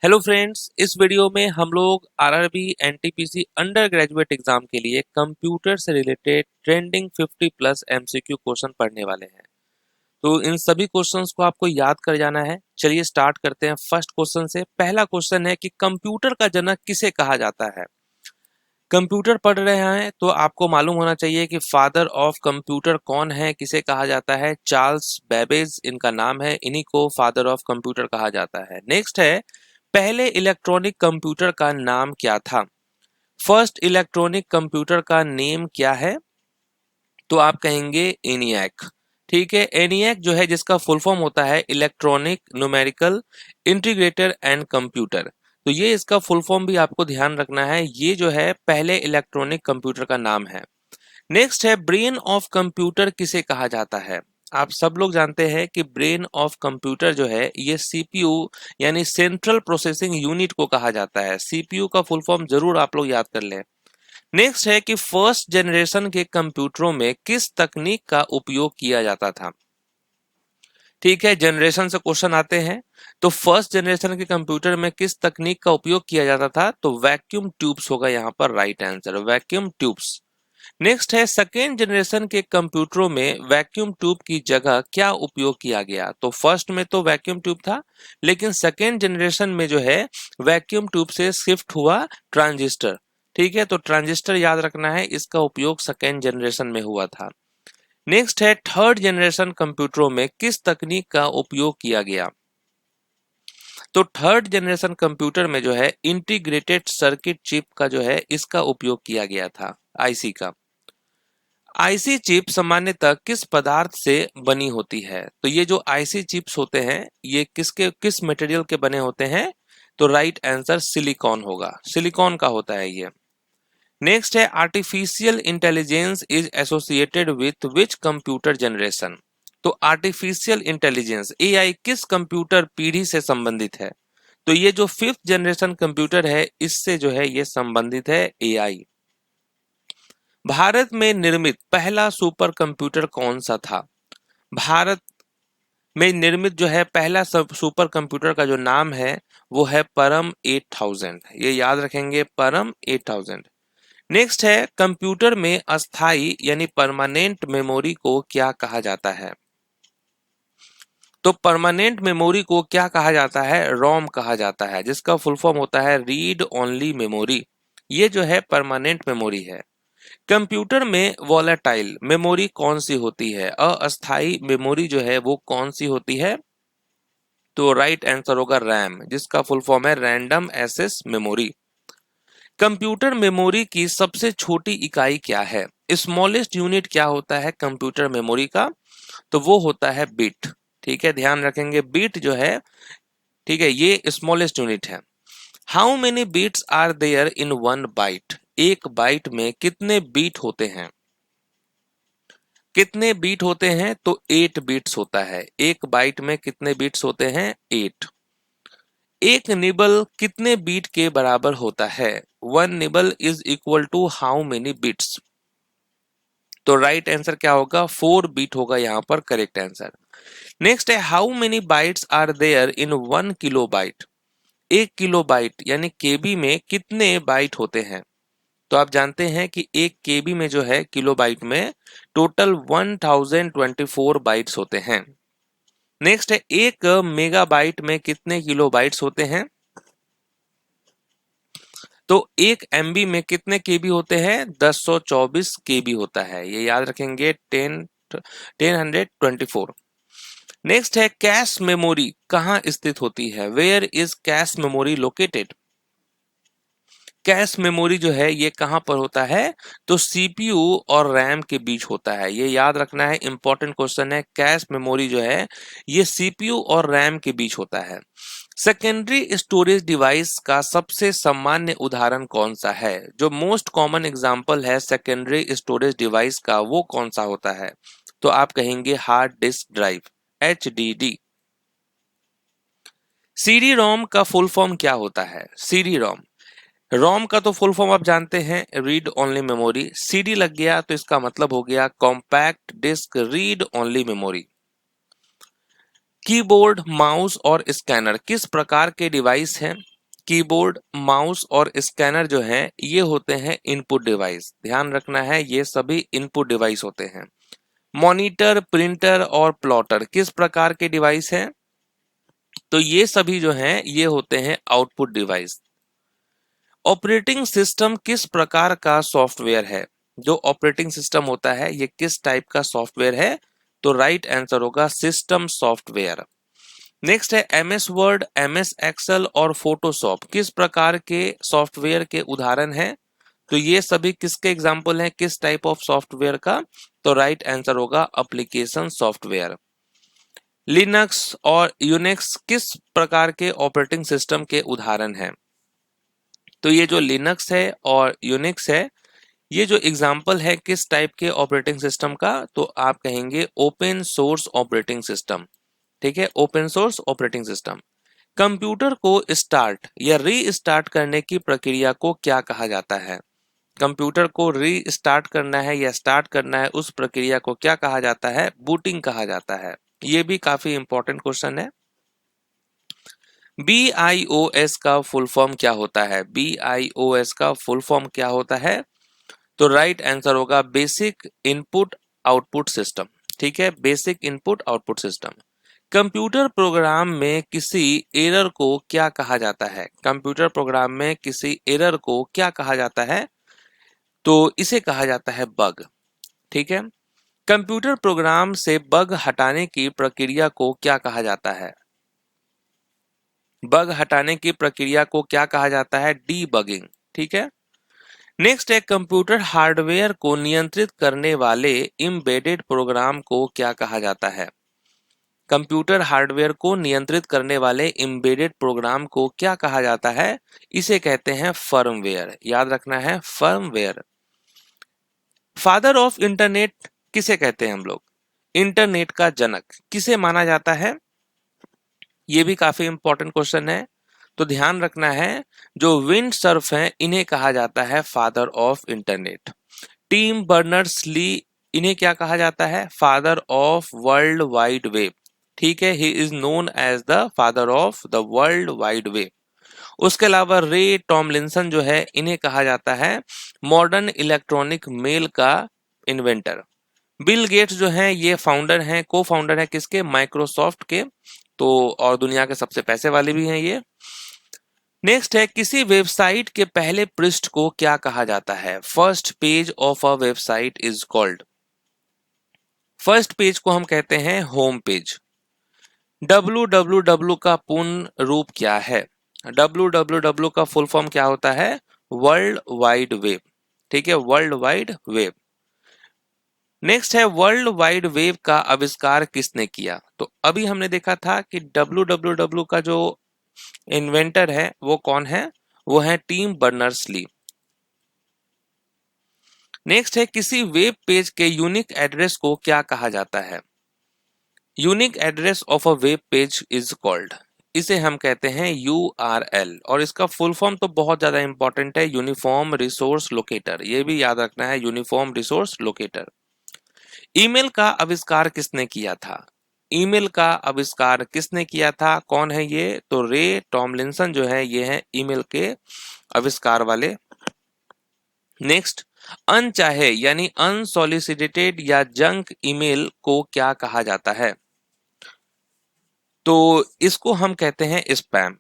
Hello friends, इस video में हम लोग RRB NTPC under graduate exam के लिए कंप्यूटर से related trending 50 plus MCQ question पढ़ने वाले हैं। तो इन सभी क्वेश्चंस को आपको याद कर जाना है। चलिए स्टार्ट करते हैं फर्स्ट क्वेश्चन से। पहला क्वेश्चन है कि कंप्यूटर का जनक किसे कहा जाता है। कंप्यूटर पढ़ रहे हैं तो आपको मालूम होना चाहिए कि फादर ऑफ कंप्यूटर कौन है, किसे कहा जाता है। चार्ल्स बेबेज इनका नाम है, इन्हीं को फादर ऑफ कंप्यूटर कहा जाता है। नेक्स्ट है, पहले इलेक्ट्रॉनिक कंप्यूटर का नाम क्या था। फर्स्ट इलेक्ट्रॉनिक कंप्यूटर का नेम क्या है, तो आप कहेंगे एनियाक। ठीक है, एनियाक जो है जिसका फुल फॉर्म होता है electronic numerical integrator and computer. तो ये इसका फुल फॉर्म भी आपको ध्यान रखना है, ये जो है पहले इलेक्ट्रॉनिक कंप्यूटर का नाम है। नेक्स्ट है, ब्रेन ऑफ कंप्यूटर किसे कहा जाता है। आप सब लोग जानते हैं कि ब्रेन ऑफ कंप्यूटर जो है ये सीपीयू यानी सेंट्रल प्रोसेसिंग यूनिट को कहा जाता है। सीपीयू का फुल फॉर्म जरूर आप लोग याद कर लें। नेक्स्ट है कि फर्स्ट जनरेशन के कंप्यूटरों में किस तकनीक का उपयोग किया जाता था। ठीक है, जनरेशन से क्वेश्चन आते हैं। तो फर्स्ट जनरेशन के कंप्यूटर में किस तकनीक का उपयोग किया जाता था, तो वैक्यूम ट्यूब्स होगा यहाँ पर right answer, vacuum tubes. Next है, सेकेंड जनरेशन के कंप्यूटरों में वैक्यूम ट्यूब की जगह क्या उपयोग किया गया। तो फर्स्ट में तो वैक्यूम ट्यूब था, लेकिन सेकेंड जनरेशन में जो है वैक्यूम ट्यूब से शिफ्ट हुआ ट्रांजिस्टर। ठीक है, तो ट्रांजिस्टर याद रखना है, इसका उपयोग सेकेंड जनरेशन में हुआ था। नेक्स्ट है, थर्ड जनरेशन कंप्यूटरों में किस तकनीक का उपयोग किया गया। तो थर्ड जनरेशन कंप्यूटर में जो है इंटीग्रेटेड सर्किट चिप का जो है इसका उपयोग किया गया था, आईसी का। आईसी चिप सामान्यतः किस पदार्थ से बनी होती है। तो ये जो आईसी चिप्स होते हैं ये किस मटेरियल के बने होते हैं, तो राइट आंसर सिलिकॉन होगा, सिलिकॉन का होता है ये। नेक्स्ट है, artificial intelligence is associated with which computer generation. तो आर्टिफिशियल इंटेलिजेंस एआई किस कंप्यूटर पीढ़ी से संबंधित है। तो ये जो फिफ्थ जनरेशन कंप्यूटर है इससे जो है ये संबंधित है एआई। भारत में निर्मित पहला सुपर कंप्यूटर कौन सा था। भारत में निर्मित जो है पहला सुपर कंप्यूटर का जो नाम है वो है परम 8000, ये याद रखेंगे, परम 8000। नेक्स्ट है, कंप्यूटर में अस्थाई यानी परमानेंट मेमोरी को क्या कहा जाता है। तो परमानेंट मेमोरी को क्या कहा जाता है, रोम कहा जाता है, जिसका फुल फॉर्म होता है रीड ओनली मेमोरी। ये जो है परमानेंट मेमोरी है। कंप्यूटर में वॉलेटाइल मेमोरी कौन सी होती है, अस्थाई मेमोरी जो है वो कौन सी होती है। तो राइट आंसर होगा रैम, जिसका फुल फॉर्म है random access memory. Computer memory की सबसे छोटी इकाई क्या है, स्मॉलेस्ट यूनिट क्या होता है कंप्यूटर मेमोरी का, तो वो होता है बिट। ठीक है, ध्यान रखेंगे बिट जो है, ठीक है, ये स्मॉलेस्ट यूनिट है। How many bits are there in one byte, एक बाइट में कितने बीट होते हैं। कितने बीट होते हैं, तो 8 बीट्स होता है, एक बाइट में कितने बीट्स होते हैं, 8। एक निबल कितने बीट के बराबर होता है, one nibble is equal to how many bits. तो राइट आंसर क्या होगा, 4 बीट होगा यहाँ पर करेक्ट आंसर। नेक्स्ट है, how many bytes are there in 1 kilobyte, एक किलो बाइट यानी केबी में कितने बाइट होते हैं। तो आप जानते हैं कि एक केबी में जो है किलो बाइट में टोटल 1024 बाइट्स होते हैं। नेक्स्ट है, एक मेगाबाइट में कितने किलो बाइट्स होते हैं। तो एक एमबी में कितने केबी होते हैं, 1024 केबी होता है, ये याद रखेंगे, 1024। नेक्स्ट है, कैश मेमोरी कहाँ स्थित होती है, where is cache memory located. Cache memory जो है ये कहां पर होता है, तो सीपीयू और रैम के बीच होता है, ये याद रखना है, इंपॉर्टेंट क्वेश्चन है। कैश मेमोरी जो है ये सीपीयू और रैम के बीच होता है। सेकेंडरी स्टोरेज डिवाइस का सबसे सामान्य उदाहरण कौन सा है, जो मोस्ट कॉमन एग्जांपल है सेकेंडरी स्टोरेज डिवाइस का वो कौन सा होता है। तो आप कहेंगे hard disk drive, HDD. CD ROM का फुल फॉर्म क्या होता है, सीडी रोम। रोम का तो फुल फॉर्म आप जानते हैं रीड ओनली मेमोरी, सीडी लग गया तो इसका मतलब हो गया compact disc read only memory. Keyboard, mouse और स्कैनर किस प्रकार के डिवाइस हैं। कीबोर्ड, माउस और स्कैनर जो है ये होते हैं इनपुट डिवाइस। ध्यान रखना है ये सभी इनपुट डिवाइस होते हैं। मॉनिटर, प्रिंटर और प्लॉटर किस प्रकार के डिवाइस हैं? तो ये सभी जो हैं ये होते हैं आउटपुट डिवाइस। ऑपरेटिंग सिस्टम किस प्रकार का सॉफ्टवेयर है? जो ऑपरेटिंग सिस्टम होता है ये किस टाइप का सॉफ्टवेयर है? तो राइट आंसर होगा सिस्टम सॉफ्टवेयर। नेक्स्ट है एमएस वर्ड, एमएस एक्सेल और फोटोशॉप किस प्रकार के सॉफ्टवेयर के उदाहरण हैं? तो ये सभी किसके एग्जाम्पल हैं, किस टाइप ऑफ सॉफ्टवेयर का? तो राइट आंसर होगा एप्लीकेशन सॉफ्टवेयर। लिनक्स और यूनिक्स किस प्रकार के ऑपरेटिंग सिस्टम के उदाहरण हैं? तो ये जो लिनक्स है और यूनिक्स है ये जो एग्जाम्पल है किस टाइप के ऑपरेटिंग सिस्टम का? तो आप कहेंगे ओपन सोर्स ऑपरेटिंग सिस्टम। ठीक है, open source operating system. Computer को स्टार्ट या री करने की प्रक्रिया को क्या कहा जाता है? कंप्यूटर को रीस्टार्ट करना है या स्टार्ट करना है उस प्रक्रिया को क्या कहा जाता है? बूटिंग कहा जाता है। ये भी काफी इंपॉर्टेंट क्वेश्चन है। BIOS का फुल फॉर्म क्या होता है? BIOS का फुल फॉर्म क्या होता है? तो राइट आंसर होगा बेसिक इनपुट आउटपुट सिस्टम। ठीक है, basic input output system. Computer program में किसी एरर को क्या कहा जाता है? कंप्यूटर प्रोग्राम में किसी एरर को क्या कहा जाता है? तो इसे कहा जाता है बग। ठीक है, कंप्यूटर प्रोग्राम से बग हटाने की प्रक्रिया को क्या कहा जाता है? बग हटाने की प्रक्रिया को क्या कहा जाता है? डीबगिंग। ठीक है, नेक्स्ट है कंप्यूटर हार्डवेयर को नियंत्रित करने वाले एम्बेडेड प्रोग्राम को क्या कहा जाता है? कंप्यूटर हार्डवेयर को नियंत्रित करने वाले एम्बेडेड प्रोग्राम को क्या कहा जाता है? इसे कहते हैं फर्मवेयर। याद रखना है फर्मवेयर। फादर ऑफ इंटरनेट किसे कहते हैं हम लोग? इंटरनेट का जनक किसे माना जाता है? ये भी काफी इंपॉर्टेंट क्वेश्चन है, तो ध्यान रखना है जो विंड सर्फ है इन्हें कहा जाता है father of internet. Tim Berners Lee इन्हें क्या कहा जाता है? Father of world wide web. ठीक है, he is known as the father of the world wide web. उसके अलावा रे टॉमलिंसन जो है इन्हें कहा जाता है मॉडर्न इलेक्ट्रॉनिक मेल का इन्वेंटर। बिल गेट्स जो हैं ये फाउंडर हैं, को फाउंडर है किसके? माइक्रोसॉफ्ट के। तो और दुनिया के सबसे पैसे वाले भी हैं ये। नेक्स्ट है किसी वेबसाइट के पहले पृष्ठ को क्या कहा जाता है? First page of a website is called. First page को हम कहते हैं होम पेज। www का पूर्ण रूप क्या है? www का फुल फॉर्म क्या होता है? World wide web. ठीक है, वर्ल्ड वाइड वेब। नेक्स्ट है वर्ल्ड वाइड वेब का आविष्कार किसने किया? तो अभी हमने देखा था कि www का जो इन्वेंटर है वो कौन है? वो है टिम बर्नर्स ली। नेक्स्ट है किसी वेब पेज के यूनिक एड्रेस को क्या कहा जाता है? Unique address of a web page is called. इसे हम कहते हैं URL और इसका फुल फॉर्म तो बहुत ज्यादा इंपॉर्टेंट है, यूनिफॉर्म रिसोर्स लोकेटर। ये भी याद रखना है, यूनिफॉर्म रिसोर्स लोकेटर। ईमेल का आविष्कार किसने किया था? ईमेल का आविष्कार किसने किया था? कौन है ये? तो रे टॉमलिंसन जो है ये है ईमेल के आविष्कार वाले। नेक्स्ट, अनचाहे यानी अनसॉलिसिटेटेड या जंक ईमेल को क्या कहा जाता है? तो इसको हम कहते हैं स्पैम।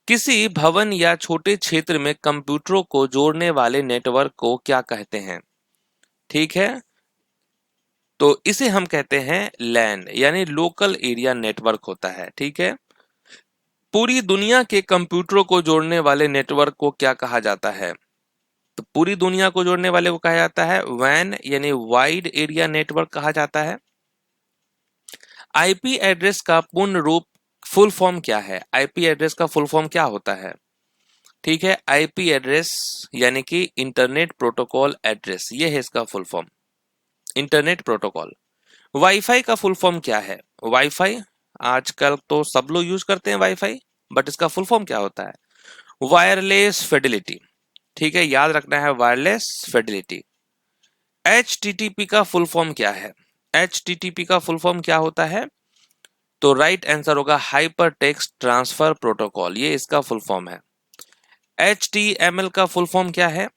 किसी भवन या छोटे क्षेत्र में कंप्यूटरों को जोड़ने वाले नेटवर्क को क्या कहते हैं? ठीक है, तो इसे हम कहते हैं लैन यानी लोकल एरिया नेटवर्क होता है। ठीक है, पूरी दुनिया के कंप्यूटरों को जोड़ने वाले नेटवर्क को क्या कहा जाता है? तो पूरी दुनिया को जोड़ने वाले को कहा जाता है वैन यानी वाइड एरिया नेटवर्क कहा जाता है। आईपी एड्रेस का पूर्ण रूप फुल फॉर्म क्या है? आईपी एड्रेस का फुल फॉर्म क्या होता है? ठीक है, आईपी एड्रेस यानी कि इंटरनेट प्रोटोकॉल एड्रेस, ये है इसका full form, internet protocol. Wifi का फुल फॉर्म क्या है? वाईफाई आजकल तो सब लोग यूज करते हैं वाईफाई, बट इसका फुल फॉर्म क्या होता है? Wireless Fidelity. ठीक है, याद रखना है वायरलेस फिडेलिटी। HTTP का फुल फॉर्म क्या है? HTTP का फुल फॉर्म क्या होता है? तो राइट आंसर होगा हाइपर टेक्स्ट ट्रांसफर प्रोटोकॉल, ये इसका फुल फॉर्म है। HTML का फुल फॉर्म क्या है?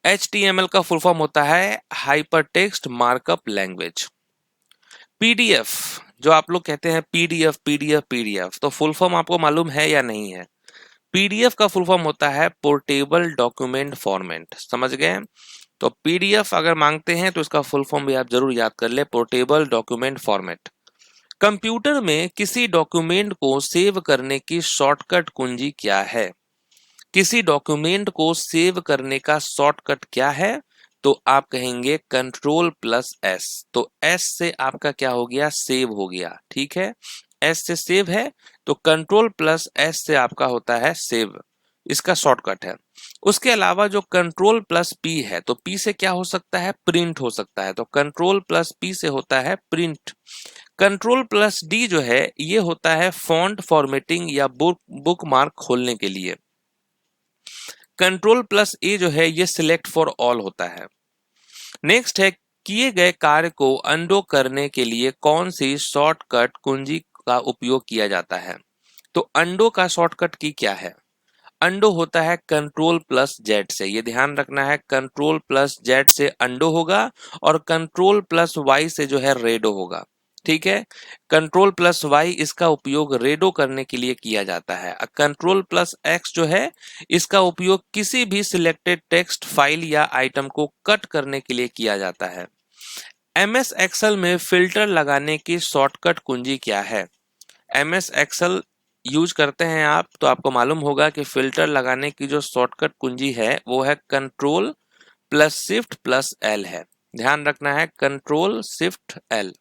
HTML का फुल फॉर्म होता है hyper text markup language. PDF, जो आप लोग कहते हैं PDF PDF PDF, तो फुल फॉर्म आपको मालूम है या नहीं है? PDF का फुल फॉर्म होता है पोर्टेबल डॉक्यूमेंट फॉर्मेट, समझ गए? तो PDF अगर मांगते हैं तो इसका फुल फॉर्म भी आप जरूर याद कर ले, पोर्टेबल डॉक्यूमेंट फॉर्मेट। कंप्यूटर में किसी डॉक्यूमेंट को सेव करने की शॉर्टकट कुंजी क्या है? किसी डॉक्यूमेंट को सेव करने का शॉर्टकट क्या है? तो आप कहेंगे Ctrl+S। तो S से आपका क्या हो गया? सेव हो गया, ठीक है। S से सेव है तो Ctrl+S से आपका होता है सेव, इसका शॉर्टकट है। उसके अलावा जो Ctrl+P है, तो P से क्या हो सकता है? प्रिंट हो सकता है, तो Ctrl+P से होता है प्रिंट। Ctrl+D जो है ये होता है फॉन्ट फॉर्मेटिंग या बुक मार्क खोलने के लिए। Ctrl+A जो है ये सिलेक्ट फॉर ऑल होता है। नेक्स्ट है किए गए कार्य को अंडो करने के लिए कौन सी शॉर्टकट कुंजी का उपयोग किया जाता है? तो अंडो का शॉर्टकट की क्या है? अंडो होता है Ctrl+Z से, ये ध्यान रखना है, Ctrl+Z से अंडो होगा और Ctrl+Y से जो है रेडो होगा, ठीक है। Ctrl+Y इसका उपयोग रेडो करने के लिए किया जाता है। Ctrl+X जो है इसका उपयोग किसी भी सिलेक्टेड टेक्स्ट फाइल या आइटम को कट करने के लिए किया जाता है। MS एक्सेल में फिल्टर लगाने की शॉर्टकट कुंजी क्या है? MS एक्सेल यूज करते हैं आप तो आपको मालूम होगा कि फिल्टर लगाने की जो शॉर्टकट कुंजी है वो है Ctrl+Shift+L है, ध्यान रखना है, Ctrl+Shift+L।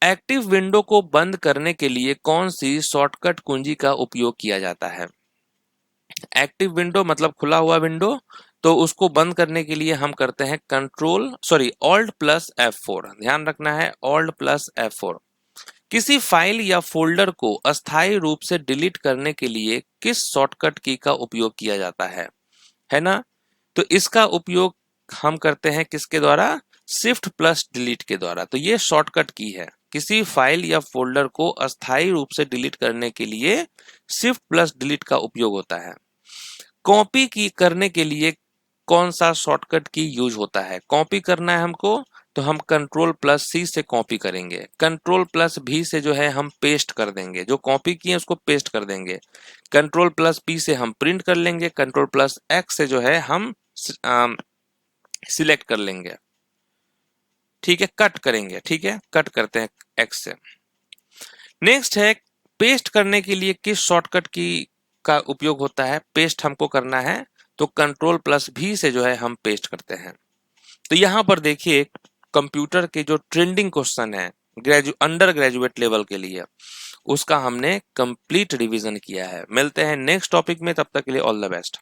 एक्टिव विंडो को बंद करने के लिए कौन सी शॉर्टकट कुंजी का उपयोग किया जाता है? एक्टिव विंडो मतलब खुला हुआ विंडो, तो उसको बंद करने के लिए हम करते हैं Alt+F4, ध्यान रखना है Alt+F4। किसी फाइल या फोल्डर को अस्थायी रूप से डिलीट करने के लिए किस शॉर्टकट की का उपयोग किया जाता है ना? तो इसका उपयोग हम करते हैं किसके द्वारा? Shift+Delete के द्वारा। तो ये शॉर्टकट की है, किसी फाइल या फोल्डर को अस्थायी रूप से डिलीट करने के लिए Shift+Delete का उपयोग होता है। कॉपी की करने के लिए कौन सा शॉर्टकट की यूज होता है? कॉपी करना है हमको तो हम Ctrl+C से कॉपी करेंगे, Ctrl+V से जो है हम पेस्ट कर देंगे, जो कॉपी किए उसको पेस्ट कर देंगे। Ctrl+P से हम प्रिंट कर लेंगे, Ctrl+X से जो है हम सिलेक्ट कर लेंगे, ठीक है, कट करेंगे, ठीक है, कट करते हैं X से। नेक्स्ट है पेस्ट करने के लिए किस शॉर्टकट की का उपयोग होता है? पेस्ट हमको करना है तो Ctrl+V से जो है हम पेस्ट करते हैं। तो यहां पर देखिए कंप्यूटर के जो ट्रेंडिंग क्वेश्चन है अंडर ग्रेजुएट लेवल के लिए, उसका हमने कंप्लीट रिवीजन किया है। मिलते हैं नेक्स्ट टॉपिक में, तब तक के लिए ऑल द बेस्ट।